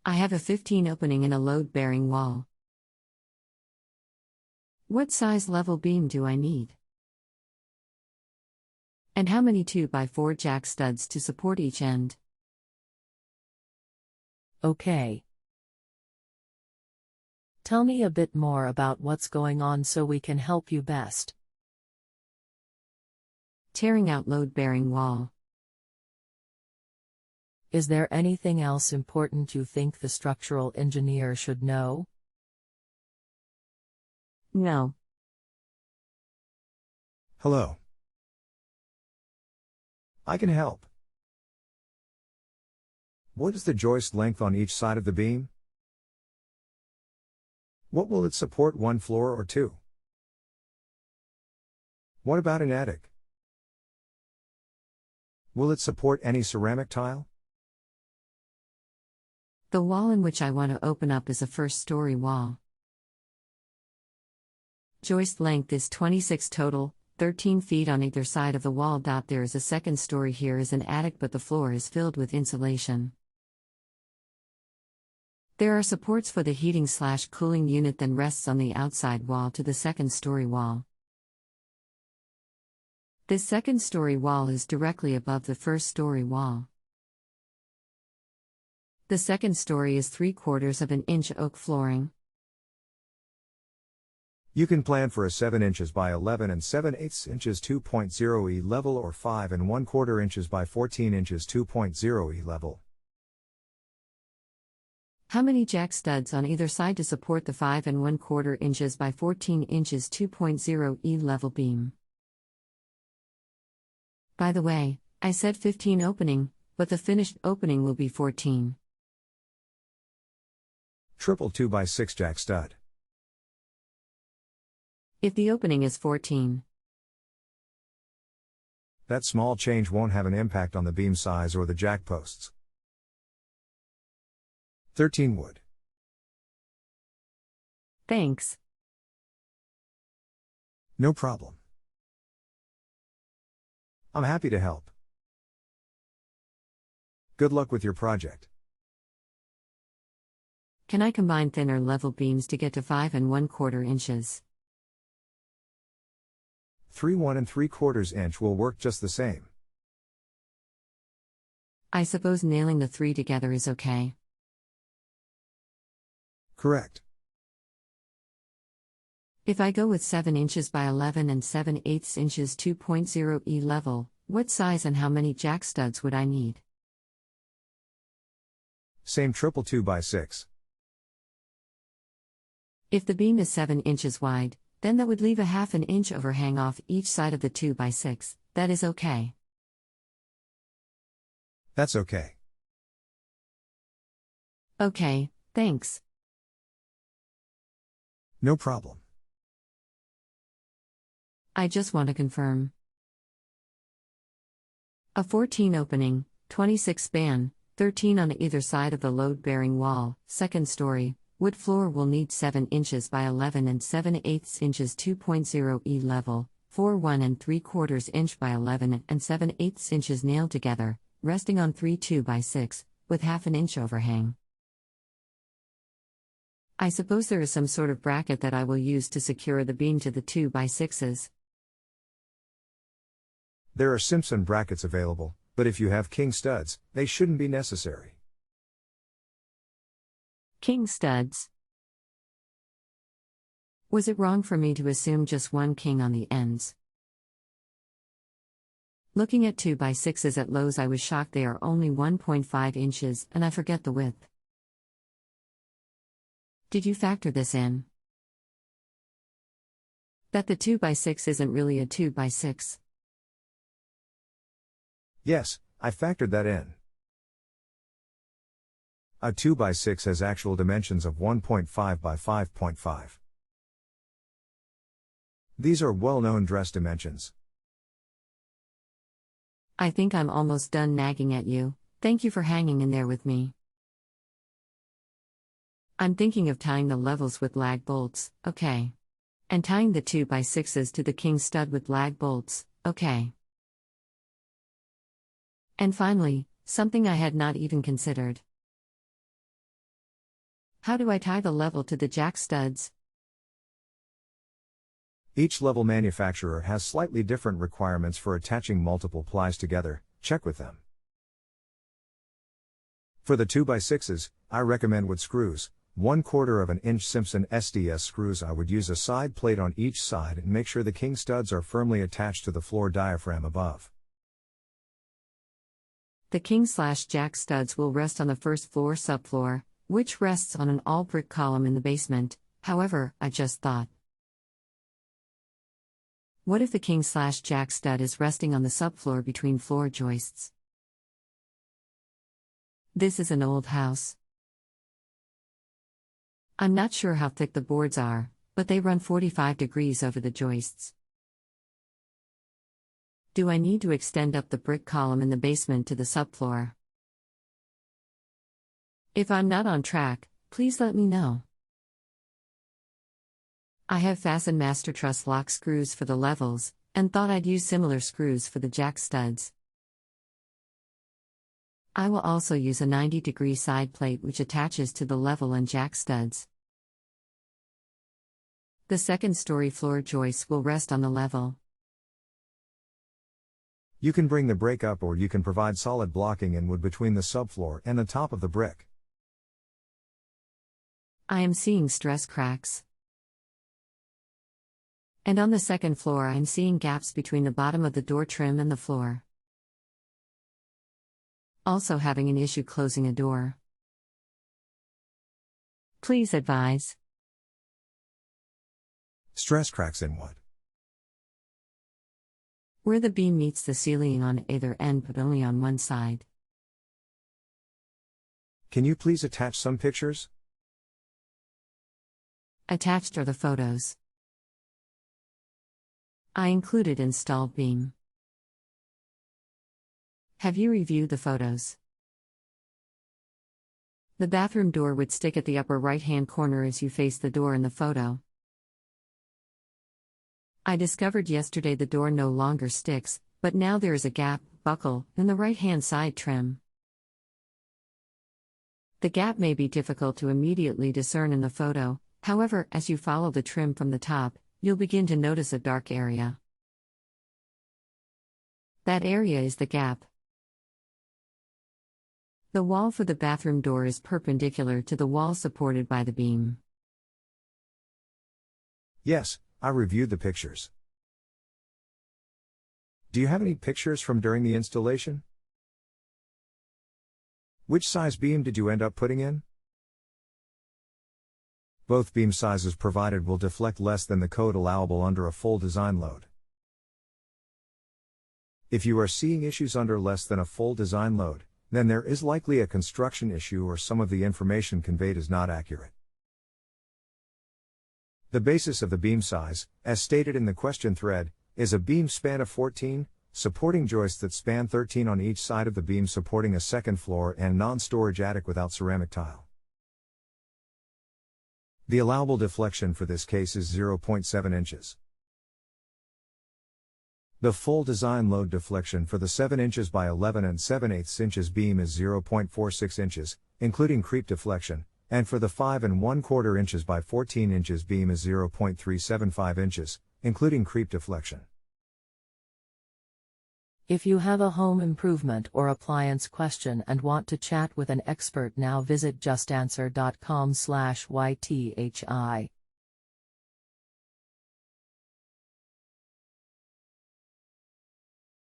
I have a 15 opening in a load-bearing wall. What size level beam do I need? And how many 2x4 jack studs to support each end? Okay. Tell me a bit more about what's going on so we can help you best. Tearing out load-bearing wall. Is there anything else important you think the structural engineer should know? No. Hello. I can help. What is the joist length on each side of the beam? What will it support, one floor or two? What about an attic? Will it support any ceramic tile? The wall in which I want to open up is a first-story wall. Joist length is 26 total, 13 feet on either side of the wall. There is a second story. Here is an attic, but the floor is filled with insulation. There are supports for the heating/cooling unit, then rests on the outside wall to the second-story wall. This second-story wall is directly above the first-story wall. The second story is 3/4 of an inch oak flooring. You can plan for a 7 inches by 11 and 7/8 inches 2.0 E level or 5 1/4 inches by 14 inches 2.0 E level. How many jack studs on either side to support the 5 1/4 inches by 14 inches 2.0 E level beam? By the way, I said 15 opening, but the finished opening will be 14. Triple 2x6 jack stud. If the opening is 14. That small change won't have an impact on the beam size or the jack posts. 13 wood. Thanks. No problem. I'm happy to help. Good luck with your project. Can I combine thinner level beams to get to 5 1/4 inches? 3 1 3/4 inch will work just the same. I suppose nailing the 3 together is okay. Correct. If I go with 7 inches by 11 and 7/8 inches 2.0 E level, what size and how many jack studs would I need? Same triple 2x6. If the beam is 7 inches wide, then that would leave a 1/2 inch overhang off each side of the 2x6. That is okay. That's okay. Okay, thanks. No problem. I just want to confirm. A 14 opening, 26 span, 13 on either side of the load-bearing wall, second story, wood floor will need 7 inches by 11 and 7/8 inches 2.0 E level, 4 1 3/4 inch by 11 and 7/8 inches nailed together, resting on 3 2x6, with 1/2 inch overhang. I suppose there is some sort of bracket that I will use to secure the beam to the 2x6s. There are Simpson brackets available, but if you have king studs, they shouldn't be necessary. King studs. Was it wrong for me to assume just one king on the ends? Looking at 2x6s at Lowe's, I was shocked they are only 1.5 inches and I forget the width. Did you factor this in? That the 2x6 isn't really a 2x6? Yes, I factored that in. A 2x6 has actual dimensions of 1.5 by 5.5. These are well-known dress dimensions. I think I'm almost done nagging at you. Thank you for hanging in there with me. I'm thinking of tying the levels with lag bolts, okay. And tying the 2x6s to the king stud with lag bolts, okay. And finally, something I had not even considered. How do I tie the level to the jack studs? Each level manufacturer has slightly different requirements for attaching multiple plies together. Check with them. For the 2x6s, I recommend wood screws, 1/4 inch Simpson SDS screws. I would use a side plate on each side and make sure the king studs are firmly attached to the floor diaphragm above. The king/jack studs will rest on the first floor subfloor, which rests on an all-brick column in the basement. However, I just thought, what if the king/jack stud is resting on the subfloor between floor joists? This is an old house. I'm not sure how thick the boards are, but they run 45 degrees over the joists. Do I need to extend up the brick column in the basement to the subfloor? If I'm not on track, please let me know. I have fastened master truss lock screws for the levels, and thought I'd use similar screws for the jack studs. I will also use a 90-degree side plate which attaches to the level and jack studs. The second-story floor joists will rest on the level. You can bring the break up, or you can provide solid blocking in wood between the subfloor and the top of the brick. I am seeing stress cracks. And on the second floor I am seeing gaps between the bottom of the door trim and the floor. Also having an issue closing a door. Please advise. Stress cracks in wood. Where the beam meets the ceiling on either end but only on one side. Can you please attach some pictures? Attached are the photos. I included installed beam. Have you reviewed the photos? The bathroom door would stick at the upper right-hand corner as you face the door in the photo. I discovered yesterday the door no longer sticks, but now there is a gap, buckle, in the right-hand side trim. The gap may be difficult to immediately discern in the photo, however, as you follow the trim from the top, you'll begin to notice a dark area. That area is the gap. The wall for the bathroom door is perpendicular to the wall supported by the beam. Yes, I reviewed the pictures. Do you have any pictures from during the installation? Which size beam did you end up putting in? Both beam sizes provided will deflect less than the code allowable under a full design load. If you are seeing issues under less than a full design load, then there is likely a construction issue or some of the information conveyed is not accurate. The basis of the beam size, as stated in the question thread, is a beam span of 14, supporting joists that span 13 on each side of the beam supporting a second floor and non-storage attic without ceramic tile. The allowable deflection for this case is 0.7 inches. The full design load deflection for the 7 inches by 11 and 7/8 inches beam is 0.46 inches, including creep deflection, and for the 5 1/4 inches by 14 inches beam is 0.375 inches, including creep deflection. If you have a home improvement or appliance question and want to chat with an expert now, visit justanswer.com/ythi.